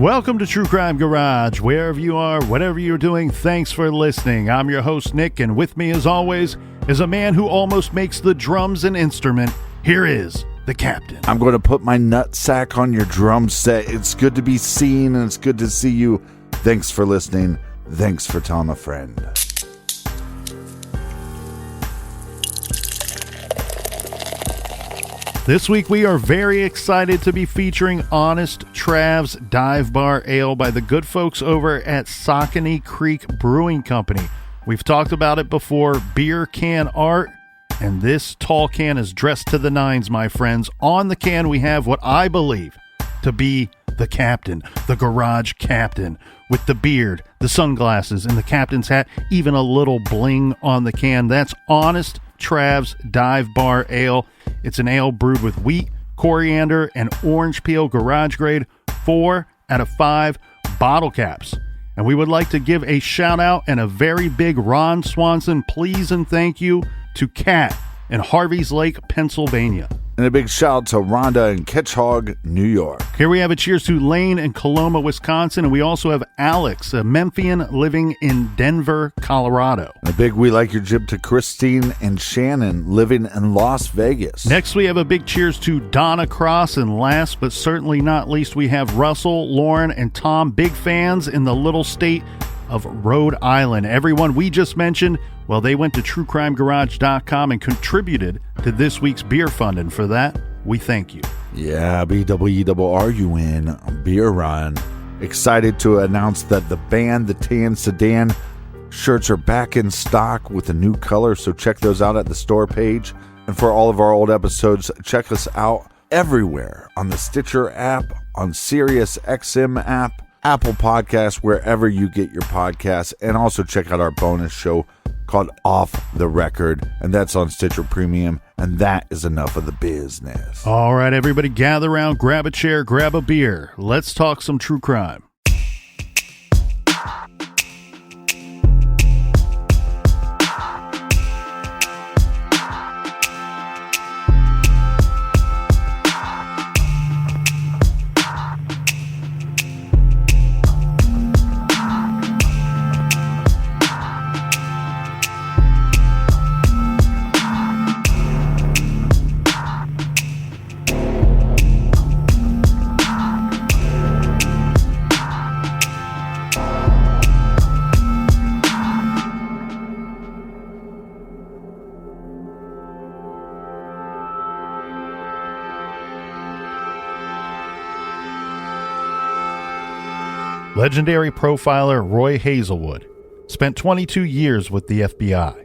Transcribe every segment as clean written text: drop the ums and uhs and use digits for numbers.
Welcome to True Crime Garage. Wherever you are, whatever you're doing, thanks for listening. I'm your host, Nick, and with me, as always, is a man who almost makes the drums an instrument. Here is the captain. I'm going to put my nutsack on your drum set. It's good to be seen, and it's good to see you. Thanks for listening. Thanks for telling a friend. This week, we are very excited to be featuring Honest Trav's Dive Bar Ale by the good folks over at Saucony Creek Brewing Company. We've talked about it before, beer can art, and this tall can is dressed to the nines, my friends. On the can, we have what I believe to be the captain, the garage captain, with the beard, the sunglasses, and the captain's hat, even a little bling on the can. That's Honest Trav's Dive Bar Ale. It's an ale brewed with wheat, coriander, and orange peel, garage grade, 4 out of 5 bottle caps. And we would like to give a shout out and a very big Ron Swanson please and thank you to Kat in Harvey's Lake, Pennsylvania. And a big shout out to Rhonda in Ketchhog, New York. Here we have a cheers to Lane in Coloma, Wisconsin. And we also have Alex, a Memphian living in Denver, Colorado. And a big we like your jib to Christine and Shannon living in Las Vegas. Next, we have a big cheers to Donna Cross. And last but certainly not least, we have Russell, Lauren, and Tom, big fans in the little state of Rhode Island. Everyone we just mentioned, well, they went to truecrimegarage.com and contributed to this week's beer fund, and for that, we thank you. Yeah, BWERUN, Beer Run. Excited to announce that the band, the Tan Sedan shirts are back in stock with a new color, so check those out at the store page. And for all of our old episodes, check us out everywhere on the Stitcher app, on Sirius XM app, Apple Podcasts, wherever you get your podcasts, and also check out our bonus show called Off the Record, and that's on Stitcher Premium, and that is enough of the business. All right, everybody, gather around, grab a chair, grab a beer. Let's talk some true crime. Legendary profiler Roy Hazelwood spent 22 years with the FBI,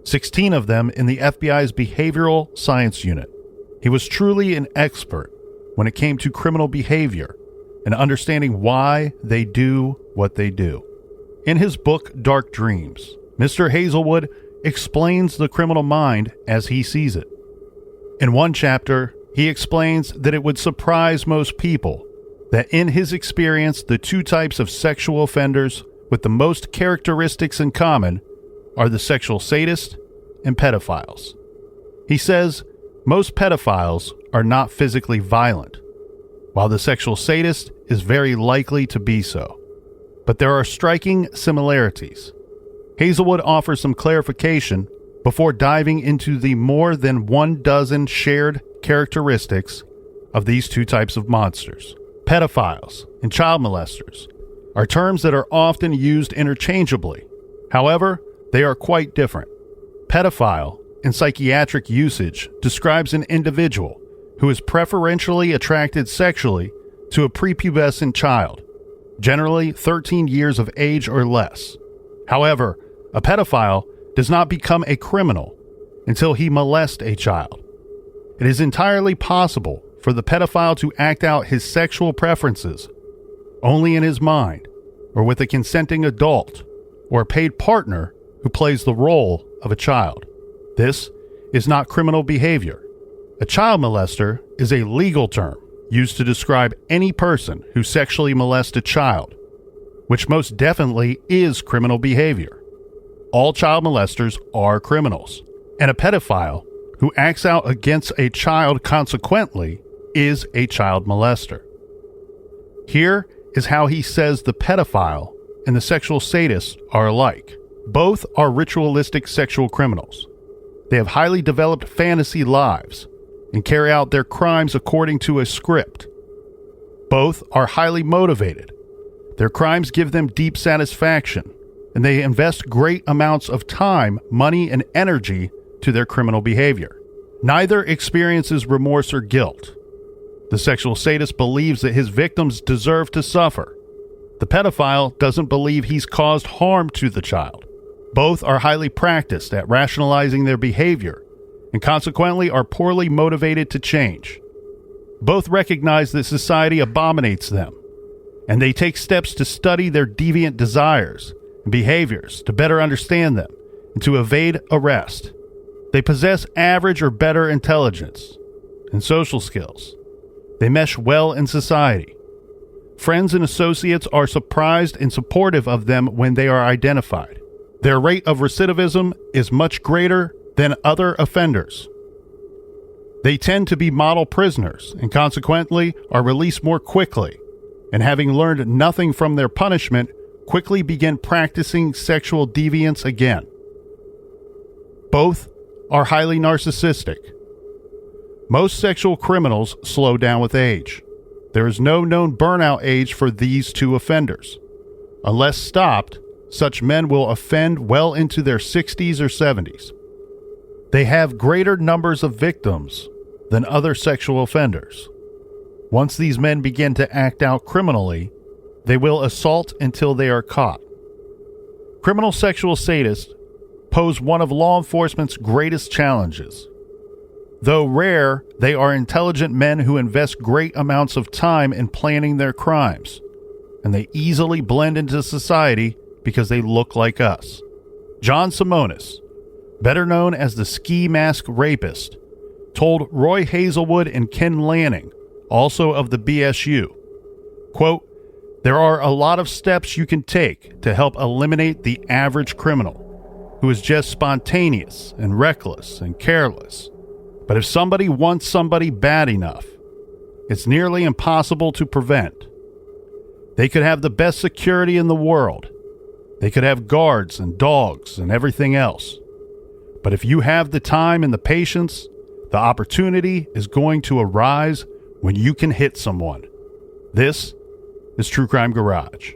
16 of them in the FBI's Behavioral Science Unit. He was truly an expert when it came to criminal behavior and understanding why they do what they do. In his book, Dark Dreams, Mr. Hazelwood explains the criminal mind as he sees it. In one chapter, he explains that it would surprise most people that in his experience, the two types of sexual offenders with the most characteristics in common are the sexual sadist and pedophiles. He says most pedophiles are not physically violent, while the sexual sadist is very likely to be so. But there are striking similarities. Hazelwood offers some clarification before diving into the more than 12 shared characteristics of these two types of monsters. Pedophiles and child molesters are terms that are often used interchangeably. However, they are quite different. Pedophile, in psychiatric usage, describes an individual who is preferentially attracted sexually to a prepubescent child, generally 13 years of age or less. However, a pedophile does not become a criminal until he molests a child. It is entirely possible for the pedophile to act out his sexual preferences only in his mind or with a consenting adult or a paid partner who plays the role of a child. This is not criminal behavior. A child molester is a legal term used to describe any person who sexually molests a child, which most definitely is criminal behavior. All child molesters are criminals, and a pedophile who acts out against a child consequently is a child molester. Here is how he says the pedophile and the sexual sadist are alike. Both are ritualistic sexual criminals. They have highly developed fantasy lives and carry out their crimes according to a script. Both are highly motivated. Their crimes give them deep satisfaction, and they invest great amounts of time, money, and energy to their criminal behavior. Neither experiences remorse or guilt. The sexual sadist believes that his victims deserve to suffer. The pedophile doesn't believe he's caused harm to the child. Both are highly practiced at rationalizing their behavior and consequently are poorly motivated to change. Both recognize that society abominates them, and they take steps to study their deviant desires and behaviors to better understand them and to evade arrest. They possess average or better intelligence and social skills. They mesh well in society. Friends and associates are surprised and supportive of them when they are identified. Their rate of recidivism is much greater than other offenders. They tend to be model prisoners and consequently are released more quickly, and having learned nothing from their punishment, quickly begin practicing sexual deviance again. Both are highly narcissistic. Most sexual criminals slow down with age. There is no known burnout age for these two offenders. Unless stopped, such men will offend well into their 60s or 70s. They have greater numbers of victims than other sexual offenders. Once these men begin to act out criminally, they will assault until they are caught. Criminal sexual sadists pose one of law enforcement's greatest challenges. Though rare, they are intelligent men who invest great amounts of time in planning their crimes, and they easily blend into society because they look like us. John Simonis, better known as the ski mask rapist, told Roy Hazelwood and Ken Lanning, also of the BSU, quote, "There are a lot of steps you can take to help eliminate the average criminal who is just spontaneous and reckless and careless. But if somebody wants somebody bad enough, it's nearly impossible to prevent. They could have the best security in the world. They could have guards and dogs and everything else. But if you have the time and the patience, the opportunity is going to arise when you can hit someone." This is True Crime Garage.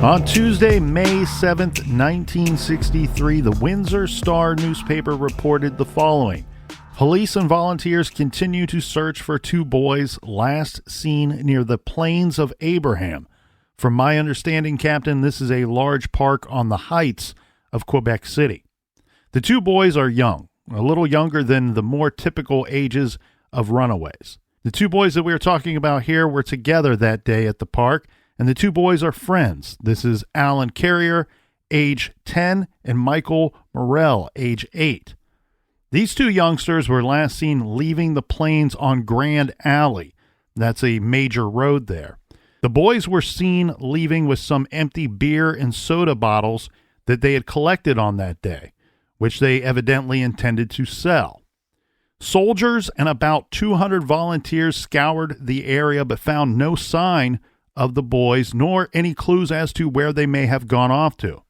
On Tuesday, May 7th, 1963, the Windsor Star newspaper reported the following. Police and volunteers continue to search for two boys last seen near the Plains of Abraham. From my understanding, Captain, this is a large park on the heights of Quebec City. The two boys are young, a little younger than the more typical ages of runaways. The two boys that we are talking about here were together that day at the park, and the two boys are friends. This is Alan Carrier, age 10, and Michael Morrell, age 8. These two youngsters were last seen leaving the Plains on Grand Alley. That's a major road there. The boys were seen leaving with some empty beer and soda bottles that they had collected on that day, which they evidently intended to sell. Soldiers and about 200 volunteers scoured the area but found no sign of the boys nor any clues as to where they may have gone off to.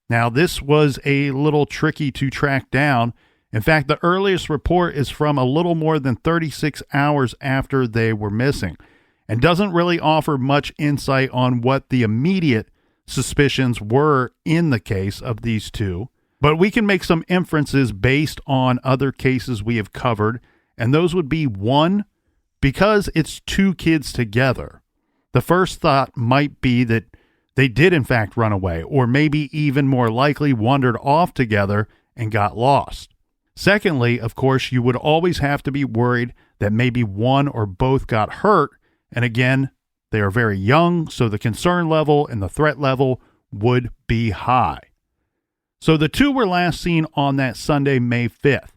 Now, this was a little tricky to track down. In fact, the earliest report is from a little more than 36 hours after they were missing and doesn't really offer much insight on what the immediate suspicions were in the case of these two. But we can make some inferences based on other cases we have covered, and those would be, one, because it's two kids together. The first thought might be that they did in fact run away, or maybe even more likely wandered off together and got lost. Secondly, of course, you would always have to be worried that maybe one or both got hurt, and again, they are very young, so the concern level and the threat level would be high. So the two were last seen on that Sunday, May 5th.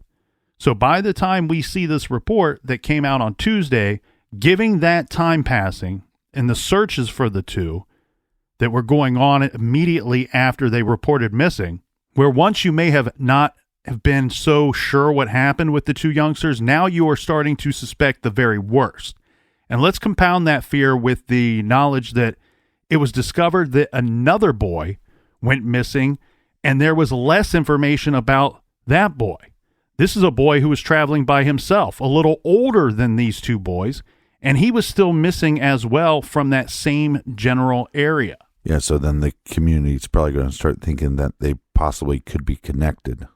So by the time we see this report that came out on Tuesday, giving that time passing and the searches for the two, that were going on immediately after they reported missing, where once you may have not have been so sure what happened with the two youngsters, now you are starting to suspect the very worst. And let's compound that fear with the knowledge that it was discovered that another boy went missing, and there was less information about that boy. This is a boy who was traveling by himself, a little older than these two boys, and he was still missing as well from that same general area. Yeah, so then the community is probably going to start thinking that they possibly could be connected.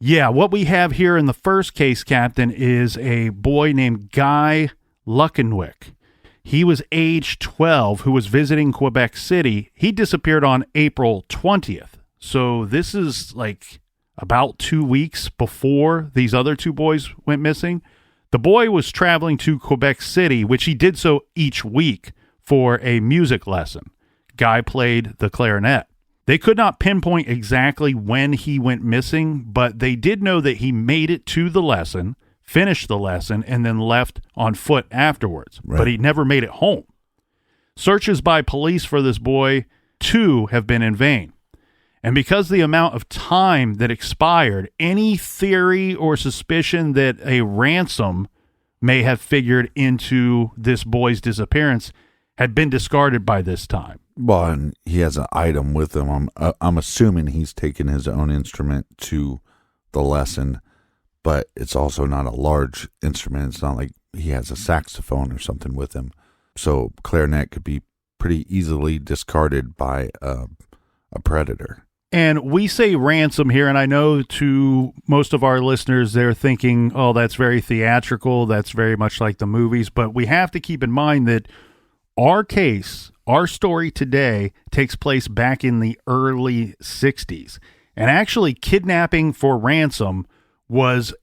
Yeah, what we have here in the first case, Captain, is a boy named Guy Luckenwick. He was age 12, who was visiting Quebec City. He disappeared on April 20th. So this is like about 2 weeks before these other two boys went missing. The boy was traveling to Quebec City, which he did so each week for a music lesson. Guy played the clarinet. They could not pinpoint exactly when he went missing, but they did know that he made it to the lesson, finished the lesson, and then left on foot afterwards. Right. But he never made it home. Searches by police for this boy, too, have been in vain. And because the amount of time that expired, any theory or suspicion that a ransom may have figured into this boy's disappearance had been discarded by this time. Well, and he has an item with him. I'm assuming he's taken his own instrument to the lesson, but it's also not a large instrument. It's not like he has a saxophone or something with him. So clarinet could be pretty easily discarded by a predator. And we say ransom here, and I know to most of our listeners, they're thinking, oh, that's very theatrical. That's very much like the movies. But we have to keep in mind that our case, our story today, takes place back in the early 60s. And actually, kidnapping for ransom was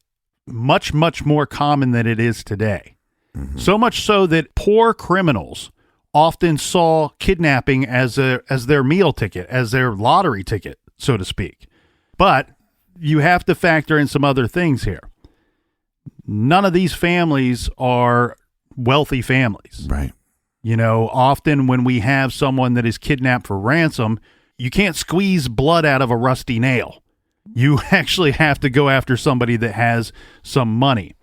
much, much more common than it is today. Mm-hmm. So much so that poor criminals often saw kidnapping as their meal ticket, as their lottery ticket, so to speak. But you have to factor in some other things here. None of these families are wealthy families. Right. You know, often when we have someone that is kidnapped for ransom, you can't squeeze blood out of a rusty nail. You actually have to go after somebody that has some money.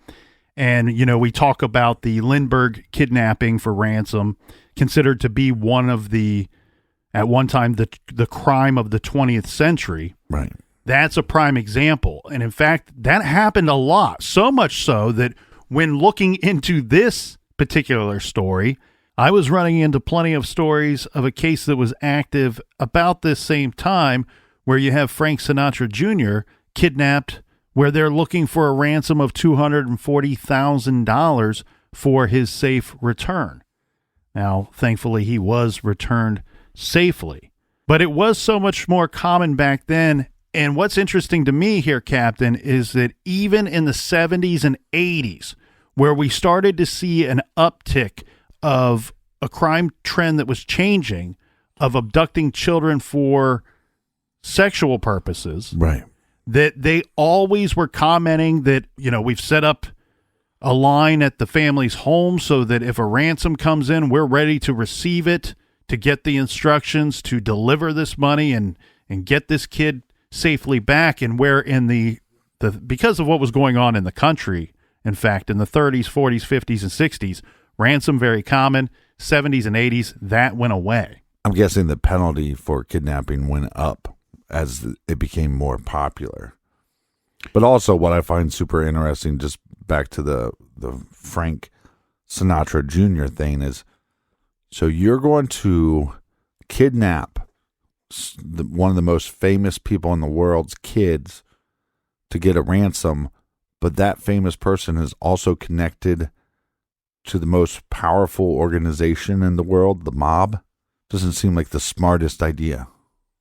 And, you know, we talk about the Lindbergh kidnapping for ransom, considered to be one of the, at one time, the crime of the 20th century. Right. That's a prime example. And in fact, that happened a lot. So much so that when looking into this particular story, I was running into plenty of stories of a case that was active about this same time where you have Frank Sinatra Jr. kidnapped, where they're looking for a ransom of $240,000 for his safe return. Now, thankfully, he was returned safely. But it was so much more common back then. And what's interesting to me here, Captain, is that even in the 70s and 80s, where we started to see an uptick of a crime trend that was changing, of abducting children for sexual purposes, right, that they always were commenting that, you know, we've set up a line at the family's home so that if a ransom comes in, we're ready to receive it, to get the instructions to deliver this money and get this kid safely back. And where in the because of what was going on in the country, in fact, in the 30s, 40s, 50s, and 60s, ransom very common. 70s and 80s, that went away. I'm guessing the penalty for kidnapping went up as it became more popular. But also what I find super interesting, just back to the Frank Sinatra Jr. thing, is so you're going to kidnap one of the most famous people in the world's kids to get a ransom, but that famous person is also connected to the most powerful organization in the world, the mob. Doesn't seem like the smartest idea.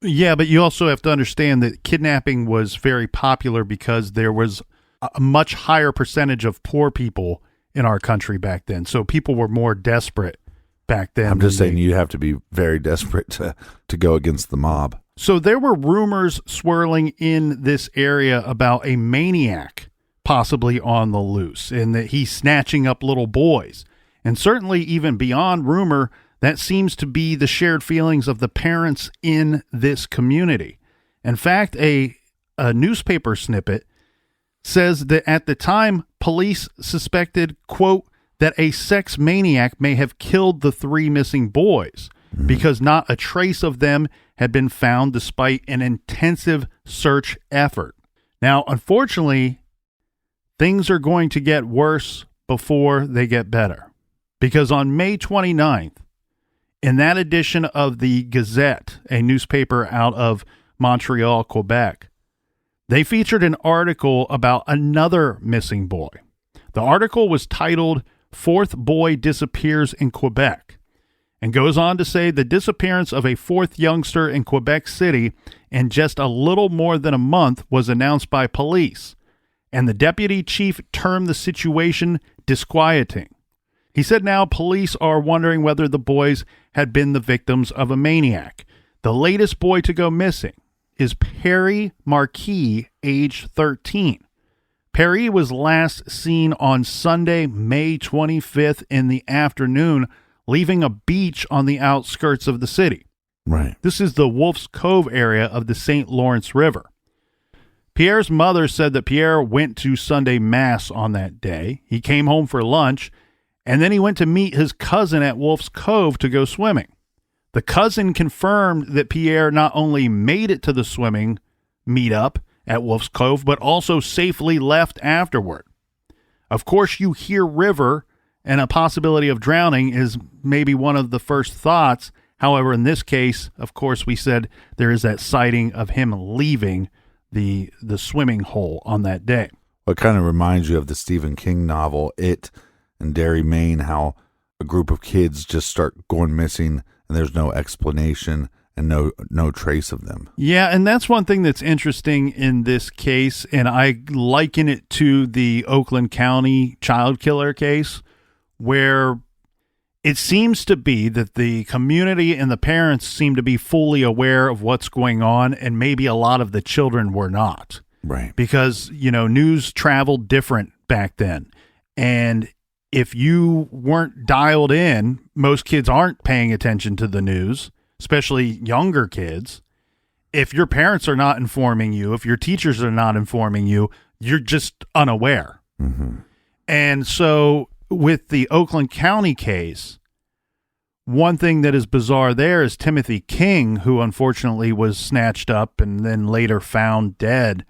Yeah, but you also have to understand that kidnapping was very popular because there was a much higher percentage of poor people in our country back then. So people were more desperate back then. I'm just saying you have to be very desperate to go against the mob. So there were rumors swirling in this area about a maniac possibly on the loose, and that he's snatching up little boys. And certainly even beyond rumor, That seems to be the shared feelings of the parents in this community. In fact, a newspaper snippet says that at the time, police suspected, quote, that a sex maniac may have killed the 3 missing boys because not a trace of them had been found despite an intensive search effort. Now, unfortunately, things are going to get worse before they get better, because on May 29th, in that edition of the Gazette, a newspaper out of Montreal, Quebec, they featured an article about another missing boy. The article was titled, "Fourth Boy Disappears in Quebec," and goes on to say the disappearance of a 4th youngster in Quebec City in just a little more than a month was announced by police, and the deputy chief termed the situation disquieting. He said now police are wondering whether the boys had been the victims of a maniac. The latest boy to go missing is Perry Marquis, age 13. Perry was last seen on Sunday, May 25th in the afternoon, leaving a beach on the outskirts of the city. Right. This is the Wolf's Cove area of the St. Lawrence River. Pierre's mother said that Pierre went to Sunday Mass on that day. He came home for lunch, and then he went to meet his cousin at Wolf's Cove to go swimming. The cousin confirmed that Pierre not only made it to the swimming meetup at Wolf's Cove, but also safely left afterward. Of course, you hear river, and a possibility of drowning is maybe one of the first thoughts. However, in this case, of course, we said there is that sighting of him leaving the swimming hole on that day. It kind of reminds you of the Stephen King novel, It, in Derry, Maine, how a group of kids just start going missing and there's no explanation and no trace of them. Yeah, and that's one thing that's interesting in this case, and I liken it to the Oakland County child killer case, where it seems to be that the community and the parents seem to be fully aware of what's going on, and maybe a lot of the children were not. Right. Because, news traveled different back then. And if you weren't dialed in, most kids aren't paying attention to the news, especially younger kids. If your parents are not informing you, if your teachers are not informing you, you're just unaware. Mm-hmm. And so with the Oakland County case, one thing that is bizarre there is Timothy King, who unfortunately was snatched up and then later found dead.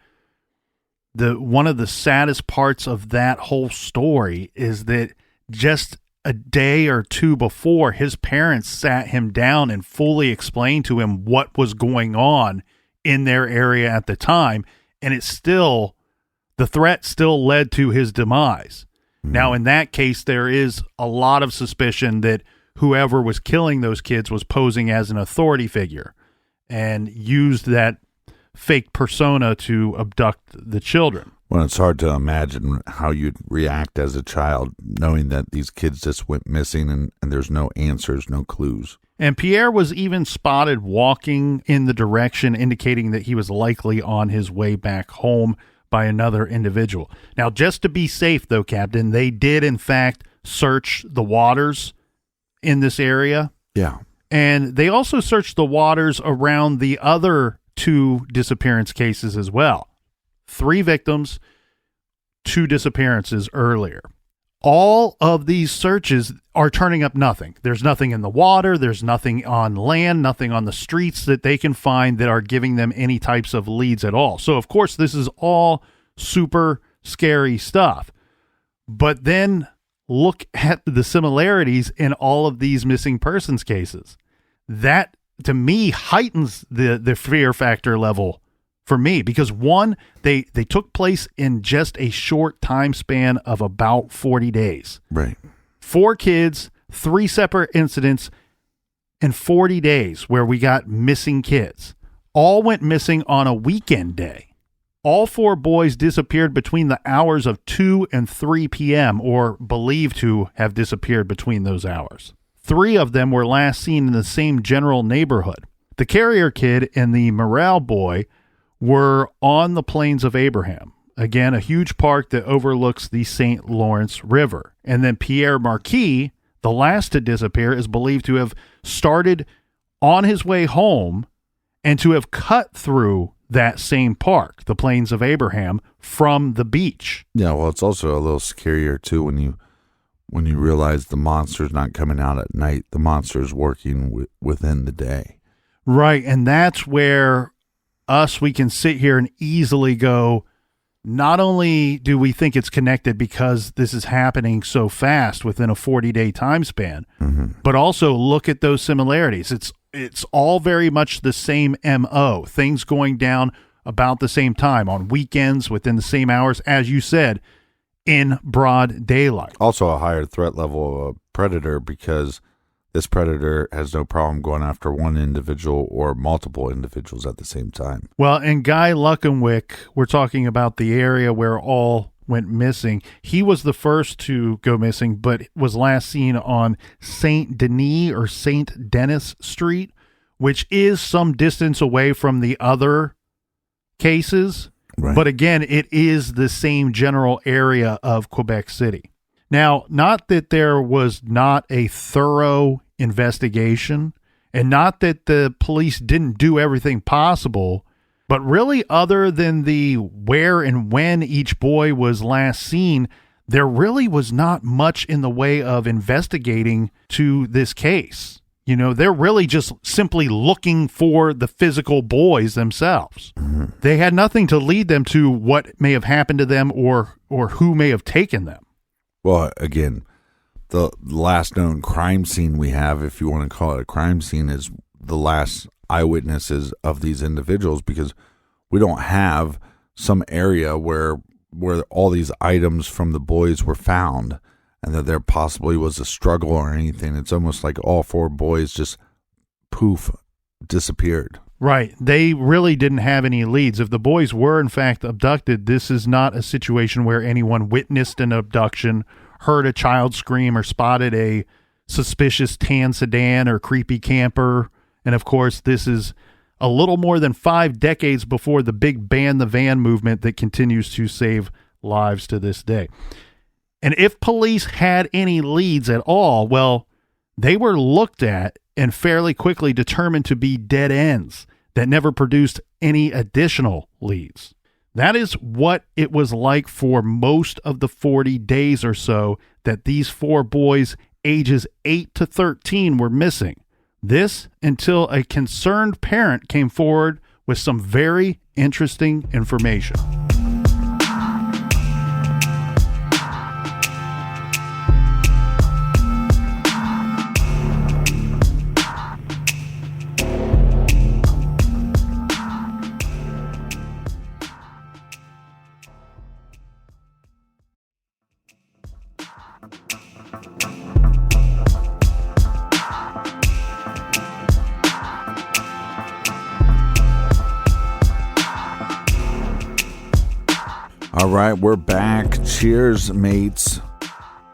One of the saddest parts of that whole story is that just a day or two before, his parents sat him down and fully explained to him what was going on in their area at the time. And the threat still led to his demise. Mm-hmm. Now, in that case, there is a lot of suspicion that whoever was killing those kids was posing as an authority figure and used that fake persona to abduct the children. Well, it's hard to imagine how you'd react as a child knowing that these kids just went missing and there's no answers, no clues. And Pierre was even spotted walking in the direction indicating that he was likely on his way back home by another individual. Now, just to be safe, though, Captain, they did, in fact, search the waters in this area. Yeah. And they also searched the waters around the other 2 disappearance cases as well. 3 victims, 2 disappearances earlier. All of these searches are turning up nothing. There's nothing in the water. There's nothing on land, nothing on the streets that they can find that are giving them any types of leads at all. So, of course, this is all super scary stuff. But then look at the similarities in all of these missing persons cases. That, to me, heightens the fear factor level for me, because one, they took place in just a short time span of about 40 days. Right. 4 kids, 3 separate incidents in 40 days where we got missing kids. All went missing on a weekend day. All 4 boys disappeared between the hours of 2 and 3 p.m. or believed to have disappeared between those hours. 3 of them were last seen in the same general neighborhood. The Carrier Kid and the Morale Boy were on the Plains of Abraham. Again, a huge park that overlooks the St. Lawrence River. And then Pierre Marquis, The last to disappear is believed to have started on his way home and to have cut through that same park, the Plains of Abraham, from the beach. Yeah, well, it's also a little scarier too when you realize the monster's not coming out at night. The monster's working within the day. Right, and that's where we can sit here and easily go, not only do we think it's connected because this is happening so fast within a 40-day time span, but also look at those similarities. It's all very much the same MO, things going down about the same time on weekends within the same hours, as you said, in broad daylight. Also a higher threat level of a predator because this predator has no problem going after one individual or multiple individuals at the same time. Well, in Guy Luckenwick, we're talking about the area where all went missing. He was the first to go missing, but was last seen on Saint Denis or Saint Denis Street, which is some distance away from the other cases. Right. But again, it is the same general area of Quebec City. Now, not that there was not a thorough investigation, and not that the police didn't do everything possible, but really, other than the where and when each boy was last seen, there really was not much in the way of investigating to this case. You know, they're really just simply looking for the physical boys themselves. They had nothing to lead them to what may have happened to them or who may have taken them. Well, again, the last known crime scene we have, if you want to call it a crime scene, is the last eyewitnesses of these individuals, because we don't have some area where all these items from the boys were found and that there possibly was a struggle or anything. It's almost like all four boys just poof disappeared. Right. They really didn't have any leads. If the boys were in fact abducted, this is not a situation where anyone witnessed an abduction, heard a child scream, or spotted a suspicious tan sedan or creepy camper. And of course, this is a little more than 5 decades before the big ban the van movement that continues to save lives to this day. And if police had any leads at all, well, they were looked at and fairly quickly determined to be dead ends that never produced any additional leads. That is what it was like for most of the 40 days or so that these 4 boys ages 8 to 13 were missing. This until a concerned parent came forward with some very interesting information. All right, we're back. Cheers, mates.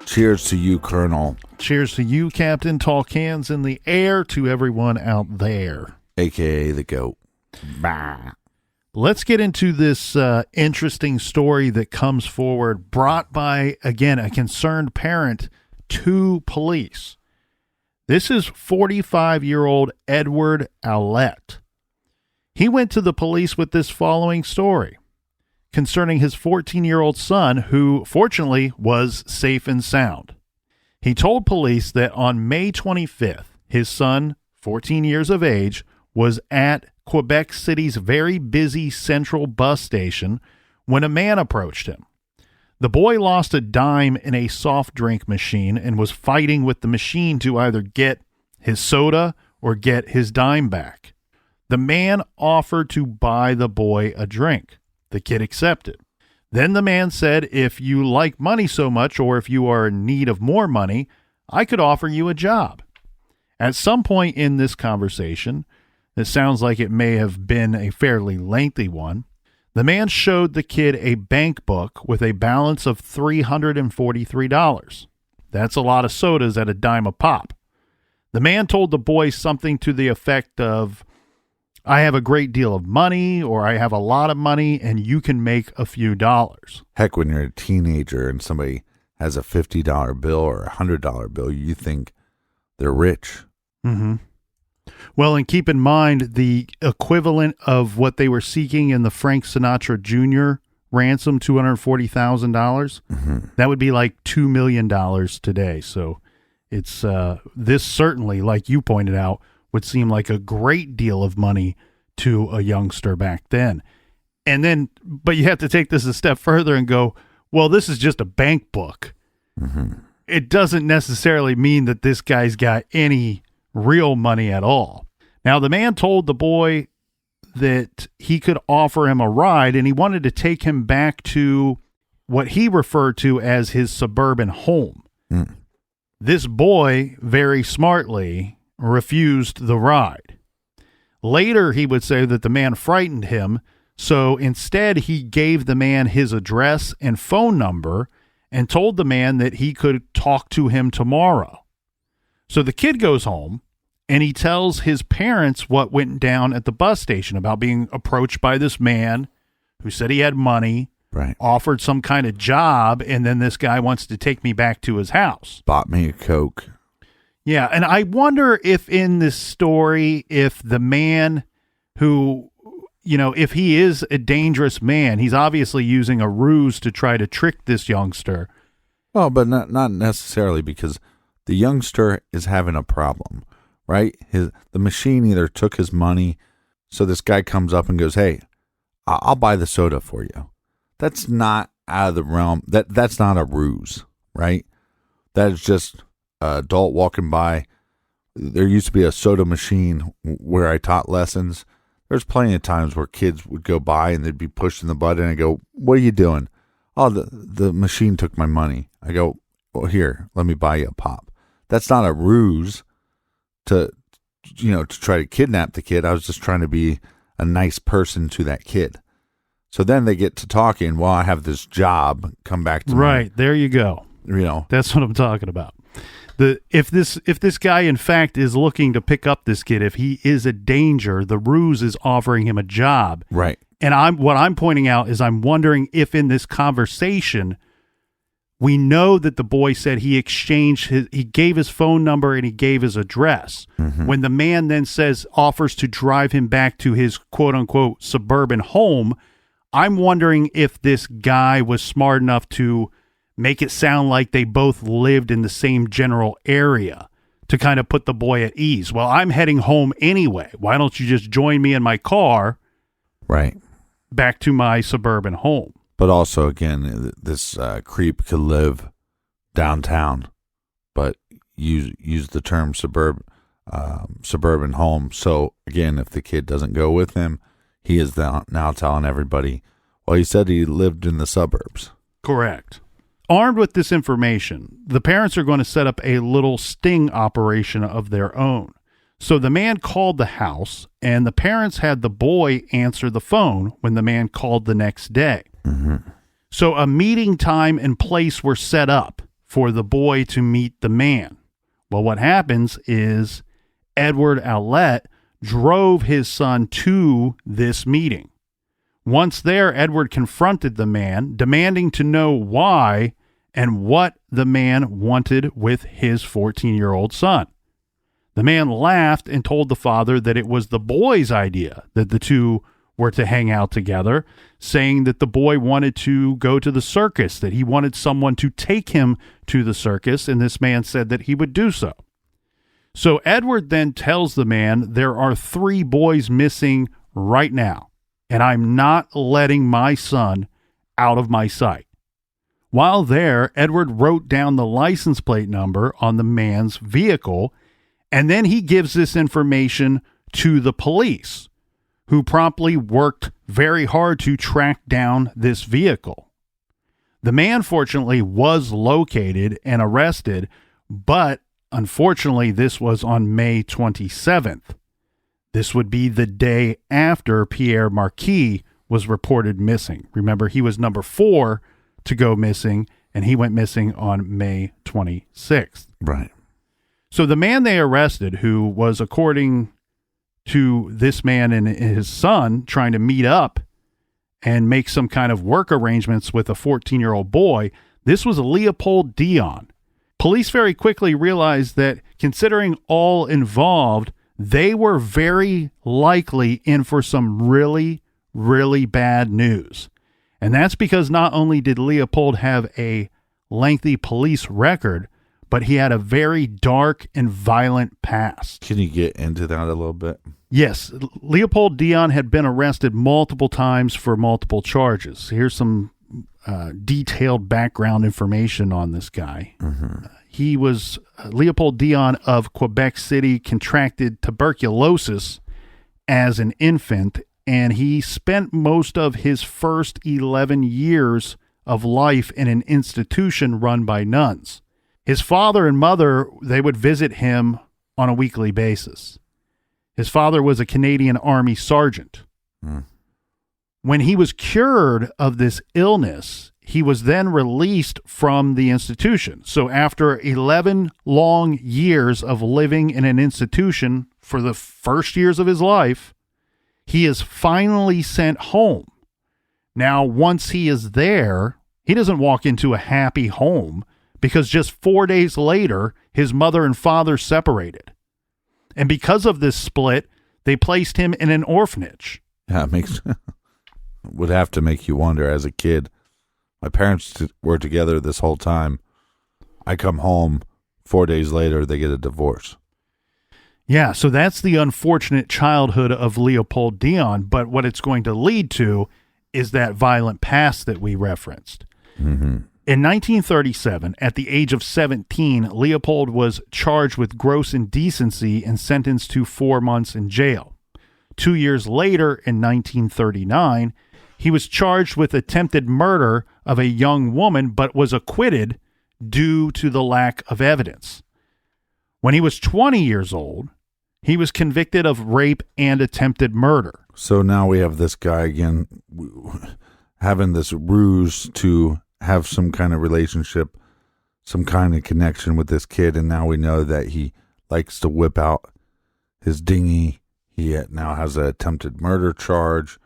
Cheers to you, Colonel. Cheers to you, Captain. Tall cans in the air to everyone out there. AKA the GOAT. Bah. Let's get into this interesting story that comes forward, brought by, again, a concerned parent to police. This is 45-year-old Edward Owlette. He went to the police with this following story concerning his 14-year-old son, who fortunately was safe and sound. He told police that on May 25th, his son, 14 years of age, was at Quebec City's very busy central bus station when a man approached him. The boy lost a dime in a soft drink machine and was fighting with the machine to either get his soda or get his dime back. The man offered to buy the boy a drink. The kid accepted. Then the man said, if you like money so much, or if you are in need of more money, I could offer you a job. At some point in this conversation, it sounds like it may have been a fairly lengthy one, the man showed the kid a bank book with a balance of $343. That's a lot of sodas at a dime a pop. The man told the boy something to the effect of, I have a great deal of money, or I have a lot of money, and you can make a few dollars. Heck, when you're a teenager and somebody has a $50 bill or a $100 bill, you think they're rich. Mm-hmm. Well, and keep in mind the equivalent of what they were seeking in the Frank Sinatra Jr. ransom, $240,000. Mm-hmm. That would be like $2 million today. So it's this certainly, like you pointed out, would seem like a great deal of money to a youngster back then. And then, but you have to take this a step further and go, well, this is just a bank book. Mm-hmm. It doesn't necessarily mean that this guy's got any real money at all. Now, the man told the boy that he could offer him a ride, and he wanted to take him back to what he referred to as his suburban home. Mm. This boy, very smartly, refused the ride. Later, he would say that the man frightened him, so instead he gave the man his address and phone number and told the man that he could talk to him tomorrow. So the kid goes home, and he tells his parents what went down at the bus station about being approached by this man who said he had money, right, offered some kind of job, and then this guy wants to take me back to his house. Bought me a Coke. Yeah, and I wonder if in this story, if the man who, you know, if he is a dangerous man, he's obviously using a ruse to try to trick this youngster. Well, but not necessarily, because the youngster is having a problem, right? The machine either took his money, so this guy comes up and goes, "Hey, I'll buy the soda for you." That's not out of the realm. That's not a ruse, right? That is just an adult walking by. There used to be a soda machine where I taught lessons. There's plenty of times where kids would go by and they'd be pushing the button and I go, "What are you doing?" "Oh, the machine took my money." I go, "Well, here, let me buy you a pop." That's not a ruse to try to kidnap the kid. I was just trying to be a nice person to that kid. So then they get to talking. "Well, I have this job. Come back to me." Right, there you go. That's what I'm talking about. If this guy in fact is looking to pick up this kid, if he is a danger, the ruse is offering him a job. Right. And what I'm pointing out is I'm wondering if in this conversation, we know that the boy said he gave his phone number and he gave his address. Mm-hmm. When the man then offers to drive him back to his quote unquote suburban home, I'm wondering if this guy was smart enough to make it sound like they both lived in the same general area to kind of put the boy at ease. "Well, I'm heading home anyway. Why don't you just join me in my car?" Right. "Back to my suburban home." But also, again, this creep could live downtown, but use the term suburban home. So, again, if the kid doesn't go with him, he is now telling everybody, well, he said he lived in the suburbs. Correct. Armed with this information, the parents are going to set up a little sting operation of their own. So the man called the house, and the parents had the boy answer the phone when the man called the next day. Mm-hmm. So a meeting time and place were set up for the boy to meet the man. Well, what happens is Edward Owlett drove his son to this meeting. Once there, Edward confronted the man, demanding to know why and what the man wanted with his 14-year-old son. The man laughed and told the father that it was the boy's idea that the two were to hang out together, saying that the boy wanted to go to the circus, that he wanted someone to take him to the circus, and this man said that he would do so. So Edward then tells the man there are 3 boys missing right now, and I'm not letting my son out of my sight. While there, Edward wrote down the license plate number on the man's vehicle, and then he gives this information to the police, who promptly worked very hard to track down this vehicle. The man, fortunately, was located and arrested, but unfortunately, this was on May 27th. This would be the day after Pierre Marquis was reported missing. Remember, he was number 4 to go missing, and he went missing on May 26th. Right. So the man they arrested, who was, according to this man and his son, trying to meet up and make some kind of work arrangements with a 14-year-old boy, This was Leopold Dion. Police very quickly realized that, considering all involved, they were very likely in for some really, really bad news. And that's because not only did Leopold have a lengthy police record, but he had a very dark and violent past. Can you get into that a little bit? Yes, Leopold Dion had been arrested multiple times for multiple charges. Here's some detailed background information on this guy. He was Leopold Dion of Quebec City, contracted tuberculosis as an infant, and he spent most of his first 11 years of life in an institution run by nuns. His father and mother, they would visit him on a weekly basis. His father was a Canadian Army sergeant. When he was cured of this illness, he was then released from the institution. So after 11 long years of living in an institution for the first years of his life, he is finally sent home. Now, once he is there, he doesn't walk into a happy home, because just 4 days later, his mother and father separated. And because of this split, they placed him in an orphanage. Yeah, it would have to make you wonder as a kid. My parents were together this whole time. I come home 4 days later, they get a divorce. Yeah, so that's the unfortunate childhood of Leopold Dion, but what it's going to lead to is that violent past that we referenced. In 1937, at the age of 17, Leopold was charged with gross indecency and sentenced to 4 months in jail. 2 years later, in 1939, he was charged with attempted murder of a young woman, but was acquitted due to the lack of evidence. When he was 20 years old, he was convicted of rape and attempted murder. So now we have this guy again having this ruse to have some kind of relationship, some kind of connection with this kid, and now we know that he likes to whip out his dinghy. He now has an attempted murder charge,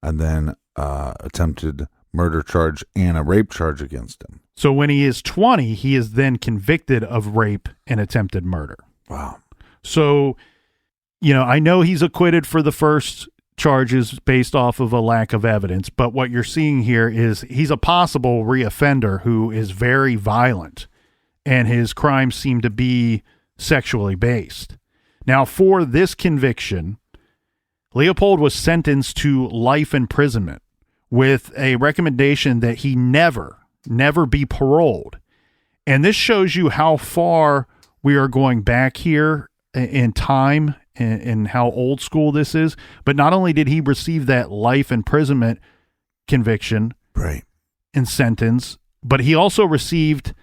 and then attempted murder charge and a rape charge against him. So when he is 20, he is then convicted of rape and attempted murder. Wow. So, I know he's acquitted for the first charges based off of a lack of evidence, but what you're seeing here is he's a possible reoffender who is very violent, and his crimes seem to be sexually based. Now, for this conviction, Leopold was sentenced to life imprisonment with a recommendation that he never be paroled. And this shows you how far we are going back here in time and how old school this is. But not only did he receive that life imprisonment conviction and sentence, but he also received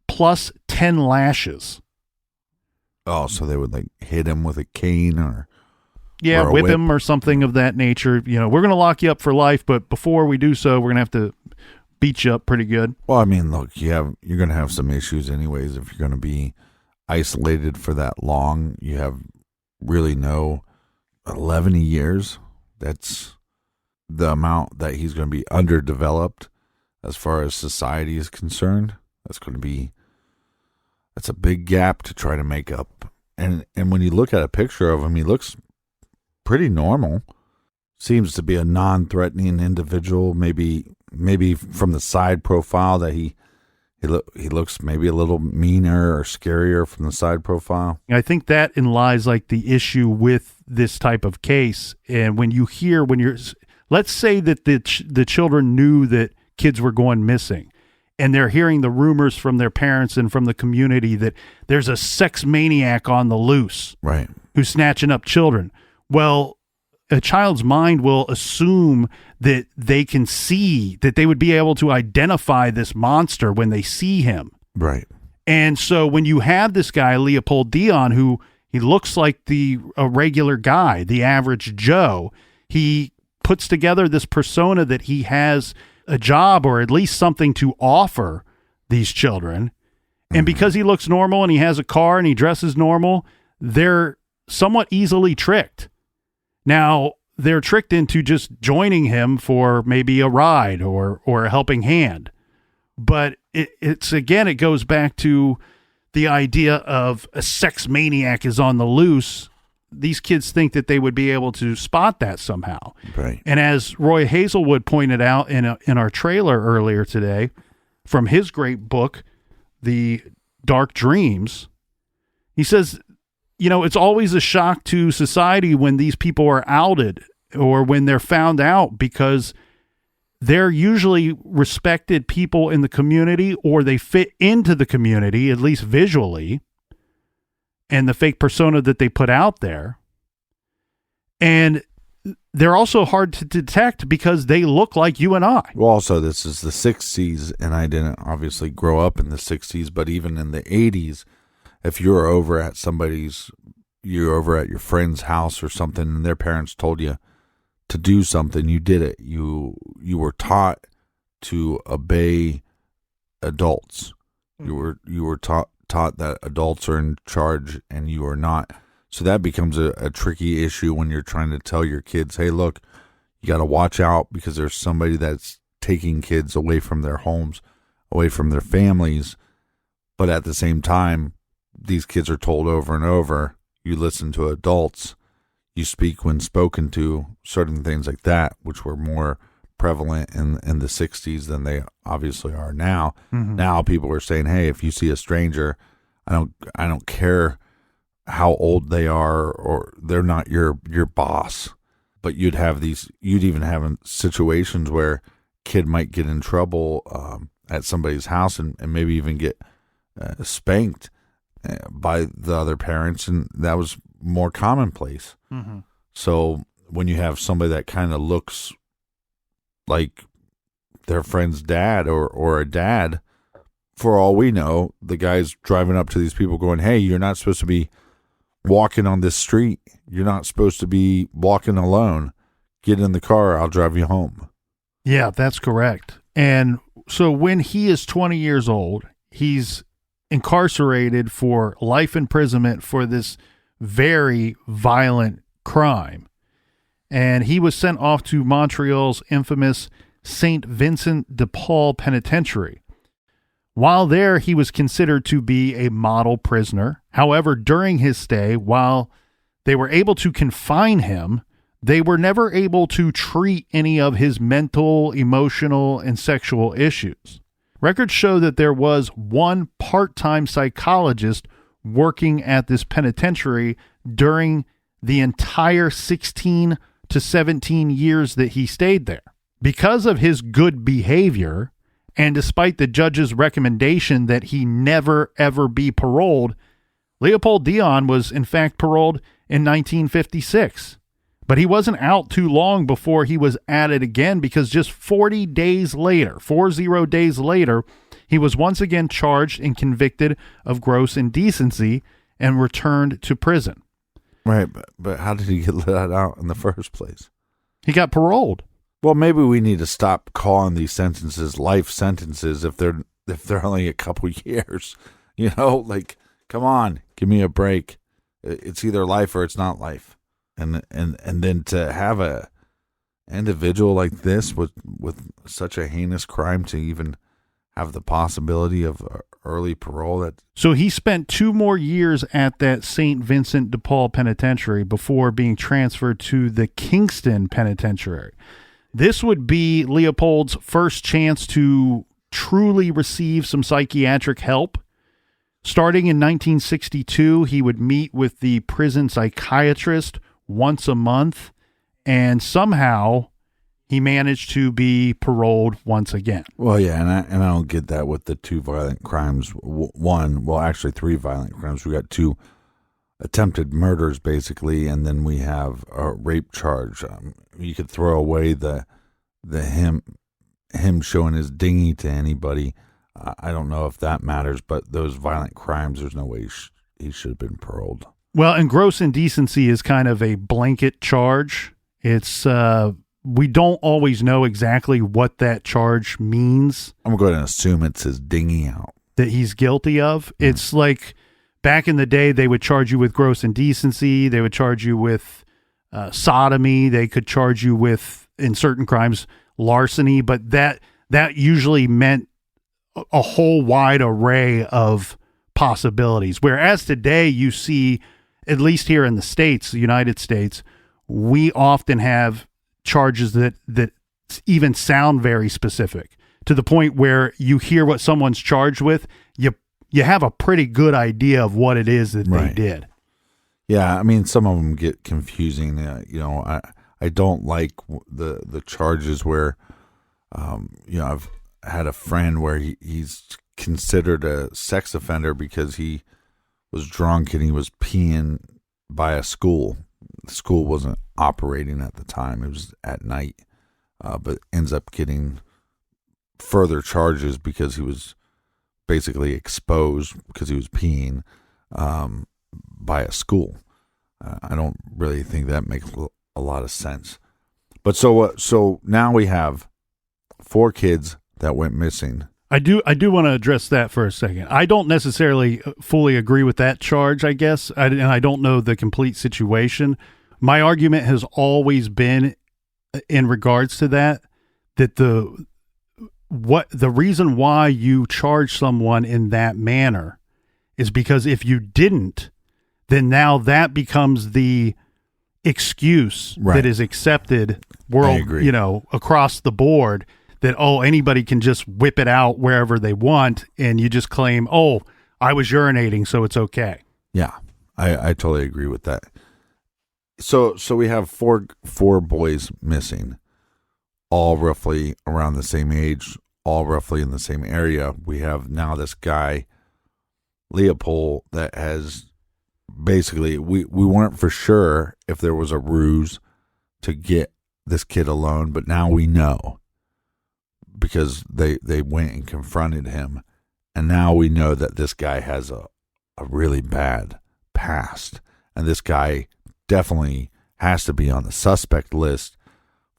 plus 10 lashes. Oh, so they would hit him with a cane or whip him or something of that nature. We're going to lock you up for life, but before we do so, we're going to have to beat you up pretty good. Well, I mean, look, you're going to have some issues anyways if you're going to be isolated for that long. You have really 11 years. That's the amount that he's going to be underdeveloped as far as society is concerned. That's a big gap to try to make up. And when you look at a picture of him, he looks pretty normal. Seems to be a non-threatening individual. Maybe from the side profile that he looks maybe a little meaner or scarier from the side profile. I think that lies the issue with this type of case. And let's say that the children knew that kids were going missing, and they're hearing the rumors from their parents and from the community that there's a sex maniac on the loose, right, who's snatching up children. Well, a child's mind will assume that they can see, that they would be able to identify this monster when they see him. Right. And so when you have this guy, Leopold Dion, who he looks like a regular guy, the average Joe, he puts together this persona that he has a job or at least something to offer these children. And because he looks normal and he has a car and he dresses normal, they're somewhat easily tricked. Now, they're tricked into just joining him for maybe a ride or a helping hand. But it goes back to the idea of a sex maniac is on the loose. These kids think that they would be able to spot that somehow. Right. And as Roy Hazelwood pointed out in our trailer earlier today, from his great book, The Dark Dreams, he says, it's always a shock to society when these people are outed or when they're found out, because they're usually respected people in the community, or they fit into the community, at least visually, and the fake persona that they put out there. And they're also hard to detect because they look like you and I. Well, also, this is the 60s, and I didn't obviously grow up in the 60s, but even in the 80s, if you're over at you're over at your friend's house or something, and their parents told you to do something, you did it. You were taught to obey adults. You were taught that adults are in charge and you are not. So that becomes a tricky issue when you're trying to tell your kids, hey, look, you got to watch out because there's somebody that's taking kids away from their homes, away from their families. But at the same time, these kids are told over and over, you listen to adults, you speak when spoken to, certain things like that, which were more prevalent in the 60s than they obviously are now. Mm-hmm. Now people are saying, hey, if you see a stranger, I don't care how old they are, or they're not your boss. But you'd even have situations where kid might get in trouble at somebody's house and maybe even get spanked by the other parents, and that was more commonplace. Mm-hmm. So when you have somebody that kind of looks like their friend's dad or a dad, for all we know, the guy's driving up to these people going, hey, you're not supposed to be walking on this street. You're not supposed to be walking alone. Get in the car. I'll drive you home. Yeah, that's correct. And so when he is 20 years old, he's incarcerated for life imprisonment for this very violent crime. And he was sent off to Montreal's infamous St. Vincent de Paul Penitentiary. While there, he was considered to be a model prisoner. However, during his stay, while they were able to confine him, they were never able to treat any of his mental, emotional, and sexual issues. Records show that there was one part-time psychologist working at this penitentiary during the entire 16 to 17 years that he stayed there. Because of his good behavior, and despite the judge's recommendation that he never, ever be paroled, Leopold Dion was in fact paroled in 1956. But he wasn't out too long before he was at it again, because just 40 days later, he was once again charged and convicted of gross indecency and returned to prison. Right, but how did he get let out in the first place? He got paroled. Well, maybe we need to stop calling these sentences life sentences if they're only a couple years. You know, like, come on, give me a break. It's either life or it's not life. And then to have a individual like this with such a heinous crime to even have the possibility of early parole. So he spent 2 more years at that St. Vincent de Paul Penitentiary before being transferred to the Kingston Penitentiary. This would be Leopold's first chance to truly receive some psychiatric help. Starting in 1962, he would meet with the prison psychiatrist once a month, and somehow he managed to be paroled once again. Well, yeah, and I don't get that with the 2 violent crimes. 3 violent crimes. We got 2 attempted murders, basically, and then we have a rape charge. You could throw away the him showing his dinghy to anybody. I don't know if that matters, but those violent crimes, there's no way he should have been paroled. Well, and gross indecency is kind of a blanket charge. It's we don't always know exactly what that charge means. I'm going to assume it's his dinghy out that he's guilty of. It's like back in the day, they would charge you with gross indecency. They would charge you with sodomy. They could charge you with, in certain crimes, larceny. But that usually meant a whole wide array of possibilities. Whereas today you see, at least here in the States, the United States, we often have charges that even sound very specific, to the point where you hear what someone's charged with, you have a pretty good idea of what it is that they did. Yeah, I mean, some of them get confusing. I don't like the charges where, I've had a friend where he's considered a sex offender because he was drunk and he was peeing by a school. The school wasn't operating at the time. It was at night, but ends up getting further charges because he was basically exposed because he was peeing by a school. I don't really think that makes a lot of sense. But so now we have 4 kids that went missing. I do want to address that for a second. I don't necessarily fully agree with that charge, I guess, and I don't know the complete situation. My argument has always been, in regards to that the reason why you charge someone in that manner is because if you didn't, then now that becomes the excuse that is accepted across the board, that, anybody can just whip it out wherever they want, and you just claim, I was urinating, so it's okay. Yeah, I totally agree with that. So we have four boys missing, all roughly around the same age, all roughly in the same area. We have now this guy, Leopold, that has basically, we weren't for sure if there was a ruse to get this kid alone, but now we know, because they went and confronted him, and now we know that this guy has a really bad past, and this guy definitely has to be on the suspect list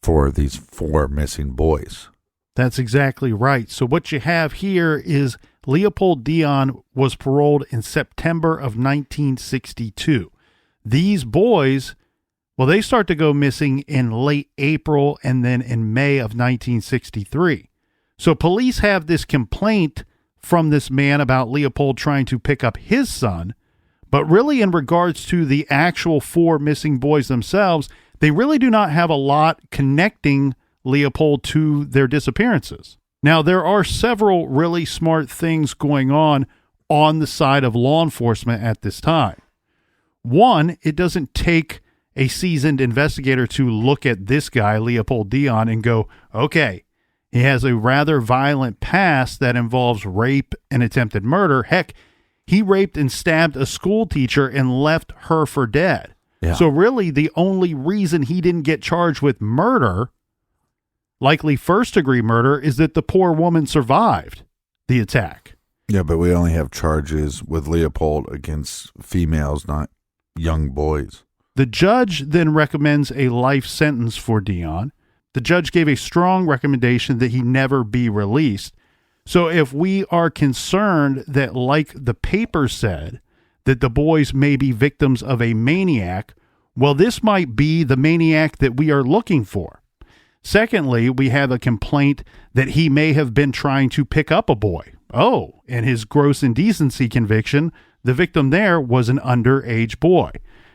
for these 4 missing boys. That's exactly right. So what you have here is Leopold Dion was paroled in September of 1962. These boys, they start to go missing in late April and then in May of 1963. So police have this complaint from this man about Leopold trying to pick up his son, but really in regards to the actual 4 missing boys themselves, they really do not have a lot connecting Leopold to their disappearances. Now, there are several really smart things going on the side of law enforcement at this time. One, it doesn't take a seasoned investigator to look at this guy, Leopold Dion, and go, okay, he has a rather violent past that involves rape and attempted murder. Heck, he raped and stabbed a school teacher and left her for dead. Yeah. So really, the only reason he didn't get charged with murder, likely first-degree murder, is that the poor woman survived the attack. Yeah, but we only have charges with Leopold against females, not young boys. The judge then recommends a life sentence for Dion. The judge gave a strong recommendation that he never be released. So if we are concerned that, like the paper said, that the boys may be victims of a maniac, this might be the maniac that we are looking for. Secondly, we have a complaint that he may have been trying to pick up a boy. In his gross indecency conviction, the victim there was an underage boy.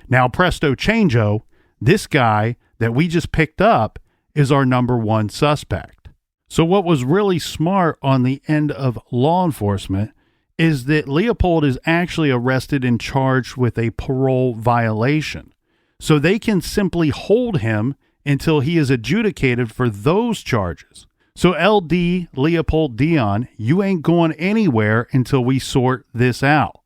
Now, presto changeo, this guy that we just picked up is our number 1 suspect. So what was really smart on the end of law enforcement is that Leopold is actually arrested and charged with a parole violation. So they can simply hold him until he is adjudicated for those charges. So LD Leopold Dion, you ain't going anywhere until we sort this out.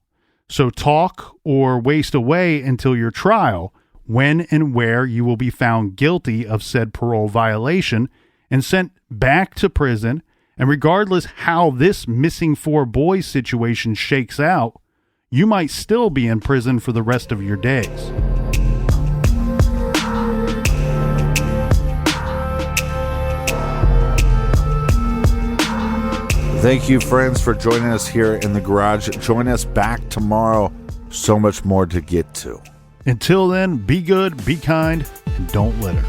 So talk or waste away until your trial, when and where you will be found guilty of said parole violation and sent back to prison. And regardless how this missing 4 boys situation shakes out, you might still be in prison for the rest of your days. Thank you, friends, for joining us here in the garage. Join us back tomorrow. So much more to get to. Until then, be good, be kind, and don't litter.